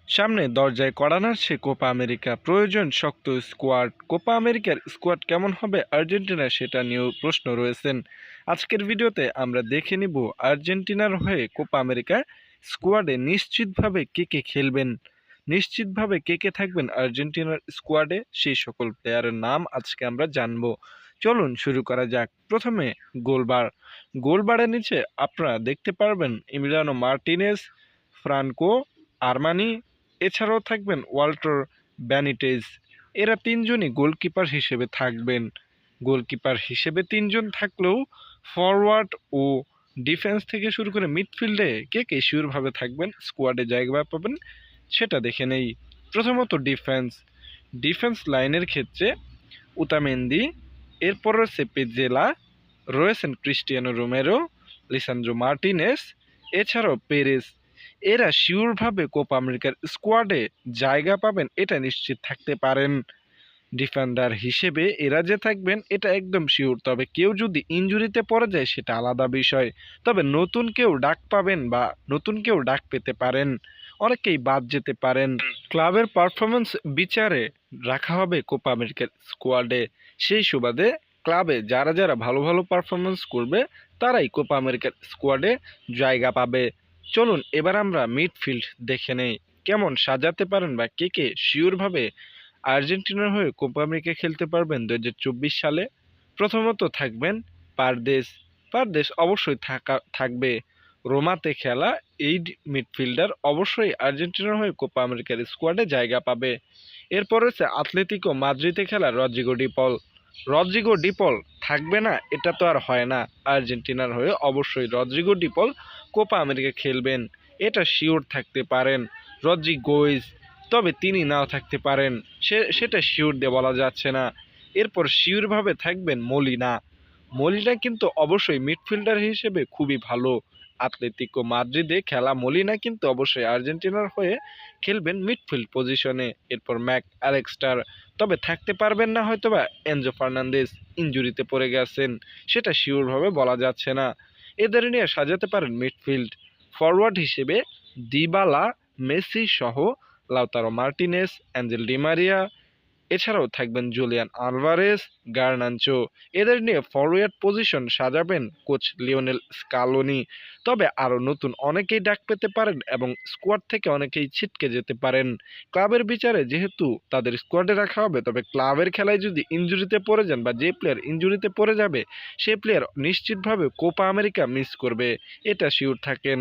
সামনে দরজায় কড়া নাড়ছে কোপা আমেরিকা, প্রয়োজন শক্ত স্কোয়াড। কোপা আমেরিকার স্কোয়াড কেমন হবে আর্জেন্টিনার, সেটা নিয়েও প্রশ্ন রয়েছেন। আজকের ভিডিওতে আমরা দেখে নিব আর্জেন্টিনার হয়ে কোপা আমেরিকা স্কোয়াডে নিশ্চিতভাবে কে কে খেলবেন, নিশ্চিতভাবে কে কে থাকবেন আর্জেন্টিনার স্কোয়াডে, সেই সকল প্লেয়ারের নাম আজকে আমরা জানবো। চলুন শুরু করা যাক। প্রথমে গোলবার। গোলবারের নিচে আপনারা দেখতে পারবেন ইমিলিয়ানো মার্টিনেজ, ফ্রান্কো আরমানি, এছাড়াও থাকবেন ওয়াল্টার ব্যানিটেজ। এরা তিনজনই গোলকিপার হিসেবে থাকবেন। গোলকিপার হিসেবে তিনজন থাকলেও ফরওয়ার্ড ও ডিফেন্স থেকে শুরু করে মিডফিল্ডে কে কে শিওরভাবে থাকবেন, স্কোয়াডে জায়গা পাবেন, সেটা দেখে নেই। প্রথমত ডিফেন্স। ডিফেন্স লাইনের ক্ষেত্রে উতামেন্দি, এরপর রয়েছে পেজেলা, রয়েছেন ক্রিস্টিয়ানো রোমেরো, লিসান্দ্রো মার্টিনেস, এছাড়াও পেরেস। এরা শিওরভাবে কোপা আমেরিকার স্কোয়াডে জায়গা পাবেন, এটা নিশ্চিত থাকতে পারেন। ডিফেন্ডার হিসেবে এরা যে থাকবেন এটা একদম শিওর, তবে কেউ যদি ইনজুরিতে পড়ে যায় সেটা আলাদা বিষয়। তবে নতুন কেউ ডাক পাবেন বা নতুন কেউ ডাক পেতে পারেন, অনেকেই বাদ যেতে পারেন। ক্লাবের পারফরমেন্স বিচারে রাখা হবে কোপা আমেরিকার স্কোয়াডে। সেই সুবাদে ক্লাবে যারা যারা ভালো ভালো পারফরমেন্স করবে তারাই কোপা আমেরিকার স্কোয়াডে জায়গা পাবে। চলুন এবার আমরা মিডফিল্ড দেখে নেই কেমন সাজাতে পারেন বা কে কে শিওরভাবে আর্জেন্টিনার হয়ে কোপা আমেরিকা খেলতে পারবেন 2024 সালে। প্রথমত থাকবেন পারদেস। পারদেস অবশ্যই থাকবে। রোমাতে খেলা এই মিডফিল্ডার অবশ্যই আর্জেন্টিনার হয়ে কোপা আমেরিকার স্কোয়াডে জায়গা পাবে। এরপর রয়েছে আতলেতিকো মাদ্রিদে খেলা রদ্রিগো ডিপল। রদ্রিগো ডিপল থাকবে না এটা তো আর হয় না, আর্জেন্টিনার হয়ে অবশ্যই রদ্রিগো ডিপল কোপা আমেরিকা খেলবেন, এটা শিওর থাকতে পারেন। রদ্রিগোইজ, তবে তিনি নাও থাকতে পারেন, সেটা শিওর দিয়ে বলা যাচ্ছে না। এরপর শিওরভাবে থাকবেন মলিনা। মলিনা কিন্তু অবশ্যই মিডফিল্ডার হিসেবে খুবই ভালো। আতলেতিকো মাদ্রিদে খেলা মলিনা কিন্তু অবশ্যই আর্জেন্টিনার হয়ে খেলবেন মিডফিল্ড পজিশনে। এরপর ম্যাক অ্যালেক্সটার, তবে থাকতে পারবেন না হয়তোবা এনজো ফার্নান্দেজ, ইনজুরিতে পড়ে গেছেন, সেটা শিওরভাবে বলা যাচ্ছে না। এদের নিয়ে সাজাতে পারেন মিডফিল্ড। ফরওয়ার্ড হিসেবে দিবালা, মেসি সহ লাউতারো মার্টিনেস, অ্যাঞ্জেল ডিমারিয়া, এছাড়াও থাকবেন জুলিয়ান আলভারেজ, গার্নাঞ্চো। এদের নিয়ে ফরওয়ার্ড পজিশন সাজাবেন কোচ লিওনেল স্কালোনি। তবে আরও নতুন অনেকেই ডাক পেতে পারেন এবং স্কোয়াড থেকে অনেকেই ছিটকে যেতে পারেন। ক্লাবের বিচারে যেহেতু তাদের স্কোয়াডে রাখা হবে, তবে ক্লাবের খেলায় যদি ইনজুরিতে পড়ে যান বা যে প্লেয়ার ইনজুরিতে পড়ে যাবে সেই প্লেয়ার নিশ্চিতভাবে কোপা আমেরিকা মিস করবে, এটা শিওর থাকেন।